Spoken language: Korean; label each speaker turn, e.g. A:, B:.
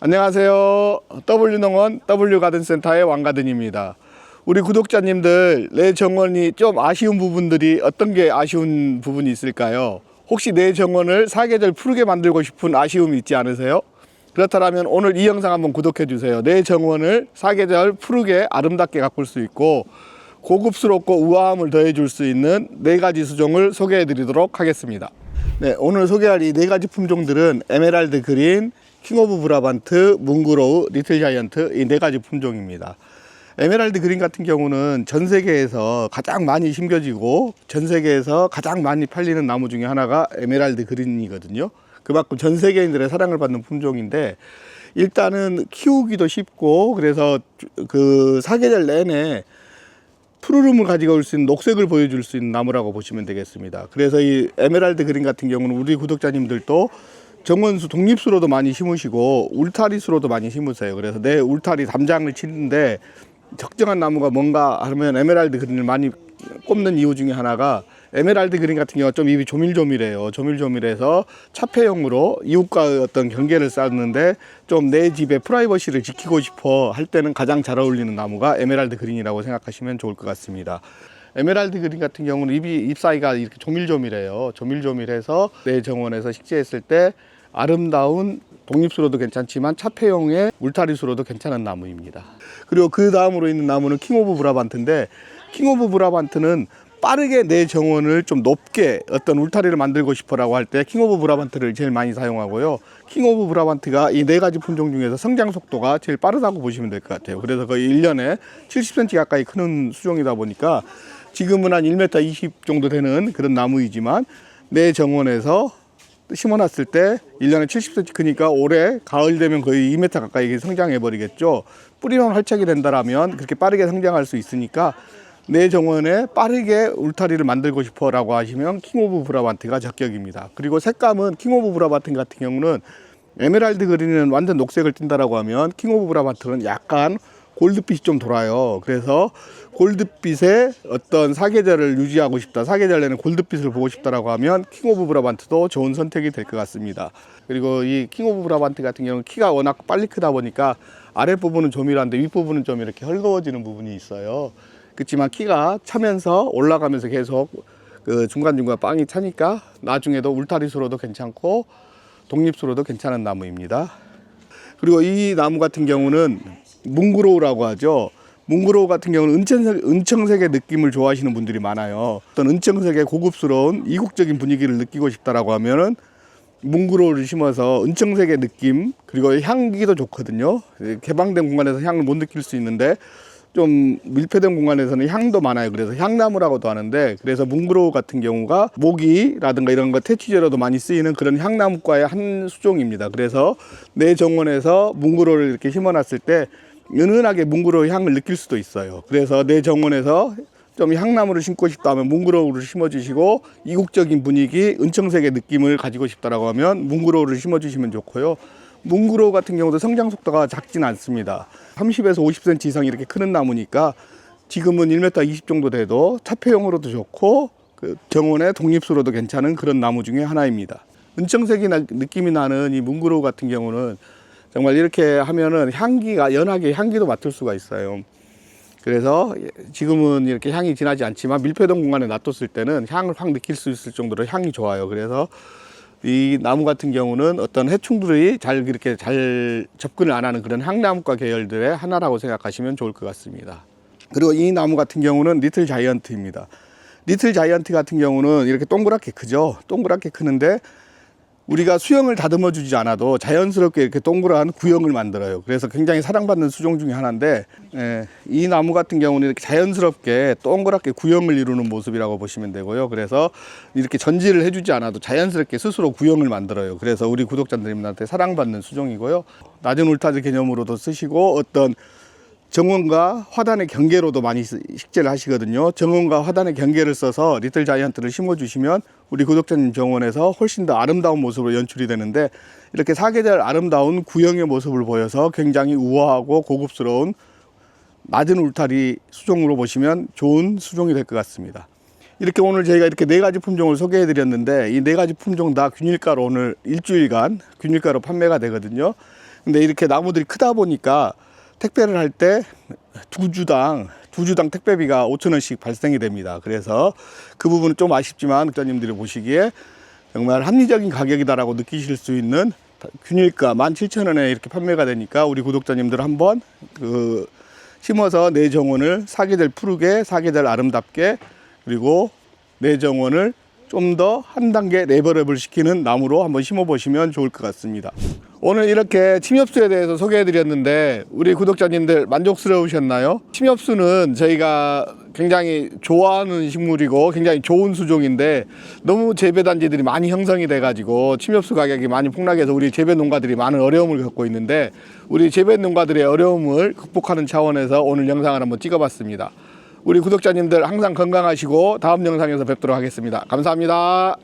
A: 안녕하세요. W농원 W가든센터의 왕가든입니다. 우리 구독자님들, 내 정원이 좀 아쉬운 부분들이 어떤 게 아쉬운 부분이 있을까요? 혹시 내 정원을 사계절 푸르게 만들고 싶은 아쉬움이 있지 않으세요? 그렇다면 오늘 이 영상 한번 구독해 주세요. 내 정원을 사계절 푸르게 아름답게 가꿀 수 있고 고급스럽고 우아함을 더해 줄 수 있는 4가지 수종을 소개해 드리도록 하겠습니다. 네, 오늘 소개할 이 4가지 품종들은 에메랄드 그린, 킹 오브 브라반트, 뭉그로우, 리틀 자이언트, 이 4가지 품종입니다. 에메랄드 그린 같은 경우는 전 세계에서 가장 많이 심겨지고 전 세계에서 가장 많이 팔리는 나무 중에 하나가 에메랄드 그린이거든요. 그만큼 전 세계인들의 사랑을 받는 품종인데, 일단은 키우기도 쉽고 그래서 그 사계절 내내 푸르름을 가지고 올 수 있는, 녹색을 보여줄 수 있는 나무라고 보시면 되겠습니다. 그래서 이 에메랄드 그린 같은 경우는 우리 구독자님들도 정원수, 독립수로도 많이 심으시고 울타리수로도 많이 심으세요. 그래서 내 울타리 담장을 치는데 적정한 나무가 뭔가 하면 에메랄드 그린을 많이 꼽는 이유 중에 하나가, 에메랄드 그린 같은 경우가 좀 잎이 조밀조밀해요. 조밀조밀해서 차폐형으로 이웃과의 어떤 경계를 쌓는데 좀 내 집의 프라이버시를 지키고 싶어 할 때는 가장 잘 어울리는 나무가 에메랄드 그린이라고 생각하시면 좋을 것 같습니다. 에메랄드 그린 같은 경우는 잎 사이가 이렇게 조밀조밀해요. 조밀조밀해서 내 정원에서 식재했을 때 아름다운 독립수로도 괜찮지만 차폐형의 울타리수로도 괜찮은 나무입니다. 그리고 그 다음으로 있는 나무는 킹 오브 브라반트인데, 킹 오브 브라반트는 빠르게 내 정원을 좀 높게 어떤 울타리를 만들고 싶어라고 할 때 킹 오브 브라반트를 제일 많이 사용하고요. 킹 오브 브라반트가 이 4가지 품종 중에서 성장 속도가 제일 빠르다고 보시면 될 것 같아요. 그래서 거의 1년에 70cm 가까이 크는 수종이다 보니까 지금은 한 1m 20 정도 되는 그런 나무이지만 내 정원에서 심어놨을 때 1년에 70cm 크니까 올해 가을 되면 거의 2m 가까이 성장해 버리겠죠. 뿌리만 활착이 된다라면 그렇게 빠르게 성장할 수 있으니까 내 정원에 빠르게 울타리를 만들고 싶어 라고 하시면 킹 오브 브라반트가 적격입니다. 그리고 색감은 킹 오브 브라반트 같은 경우는, 에메랄드 그린은 완전 녹색을 띈다라고 하면 킹 오브 브라반트는 약간 골드빛이 좀 돌아요. 그래서 골드빛의 어떤 사계절을 유지하고 싶다, 사계절에는 골드빛을 보고 싶다라고 하면 킹 오브 브라반트도 좋은 선택이 될 것 같습니다. 그리고 이 킹 오브 브라반트 같은 경우는 키가 워낙 빨리 크다 보니까 아랫부분은 조밀한데 윗부분은 좀 이렇게 헐거워지는 부분이 있어요. 그렇지만 키가 차면서 올라가면서 계속 그 중간중간 빵이 차니까 나중에도 울타리수로도 괜찮고 독립수로도 괜찮은 나무입니다. 그리고 이 나무 같은 경우는 뭉그로우라고 하죠. 뭉그로우 같은 경우는 은청색의 느낌을 좋아하시는 분들이 많아요. 어떤 은청색의 고급스러운 이국적인 분위기를 느끼고 싶다라고 하면은 뭉그로우를 심어서 은청색의 느낌, 그리고 향기도 좋거든요. 개방된 공간에서 향을 못 느낄 수 있는데 좀 밀폐된 공간에서는 향도 많아요. 그래서 향나무라고도 하는데, 그래서 뭉그로우 같은 경우가 모기라든가 이런 거 퇴치제로도 많이 쓰이는 그런 향나무과의 한 수종입니다. 그래서 내 정원에서 뭉그로우를 이렇게 심어놨을 때 은은하게 뭉그로우 향을 느낄 수도 있어요. 그래서 내 정원에서 좀 향나무를 심고 싶다 하면 뭉그로우를 심어주시고, 이국적인 분위기, 은청색의 느낌을 가지고 싶다라고 하면 뭉그로우를 심어주시면 좋고요. 뭉그로우 같은 경우도 성장 속도가 작진 않습니다. 30에서 50cm 이상 이렇게 크는 나무니까 지금은 1m 20 정도 돼도 차폐용으로도 좋고 그 정원의 독립수로도 괜찮은 그런 나무 중에 하나입니다. 은청색이 느낌이 나는 이 뭉그로우 같은 경우는 정말 이렇게 하면은 향기가 연하게 향기도 맡을 수가 있어요. 그래서 지금은 이렇게 향이 진하지 않지만 밀폐된 공간에 놔뒀을 때는 향을 확 느낄 수 있을 정도로 향이 좋아요. 그래서 이 나무 같은 경우는 어떤 해충들이 그렇게 잘 접근을 안 하는 그런 향나무과 계열들의 하나라고 생각하시면 좋을 것 같습니다. 그리고 이 나무 같은 경우는 리틀 자이언트입니다. 리틀 자이언트 같은 경우는 이렇게 동그랗게 크죠. 동그랗게 크는데 우리가 수영을 다듬어 주지 않아도 자연스럽게 이렇게 동그란 구형을 만들어요. 그래서 굉장히 사랑받는 수종 중에 하나인데, 이 나무 같은 경우는 이렇게 자연스럽게 동그랗게 구형을 이루는 모습이라고 보시면 되고요. 그래서 이렇게 전지를 해주지 않아도 자연스럽게 스스로 구형을 만들어요. 그래서 우리 구독자님들한테 사랑받는 수종이고요. 낮은 울타리 개념으로도 쓰시고 어떤 정원과 화단의 경계로도 많이 식재를 하시거든요. 정원과 화단의 경계를 써서 리틀 자이언트를 심어주시면 우리 구독자님 정원에서 훨씬 더 아름다운 모습으로 연출이 되는데, 이렇게 사계절 아름다운 구형의 모습을 보여서 굉장히 우아하고 고급스러운 낮은 울타리 수종으로 보시면 좋은 수종이 될 것 같습니다. 이렇게 오늘 저희가 이렇게 4가지 품종을 소개해 드렸는데, 이 4가지 품종 다 균일가로 오늘 일주일간 균일가로 판매가 되거든요. 근데 이렇게 나무들이 크다 보니까 택배를 할 때 두 주당 택배비가 5,000원씩 발생이 됩니다. 그래서 그 부분은 좀 아쉽지만 구독자님들이 보시기에 정말 합리적인 가격이다라고 느끼실 수 있는 균일가 17,000원에 이렇게 판매가 되니까 우리 구독자님들 한번 심어서 내 정원을 사계절 푸르게, 사계절 아름답게, 그리고 내 정원을 좀 더 한 단계 레벨업을 시키는 나무로 한번 심어 보시면 좋을 것 같습니다. 오늘 이렇게 침엽수에 대해서 소개해 드렸는데 우리 구독자님들 만족스러우셨나요? 침엽수는 저희가 굉장히 좋아하는 식물이고 굉장히 좋은 수종인데 너무 재배단지들이 많이 형성이 돼 가지고 침엽수 가격이 많이 폭락해서 우리 재배 농가들이 많은 어려움을 겪고 있는데, 우리 재배 농가들의 어려움을 극복하는 차원에서 오늘 영상을 한번 찍어 봤습니다. 우리 구독자님들 항상 건강하시고 다음 영상에서 뵙도록 하겠습니다. 감사합니다.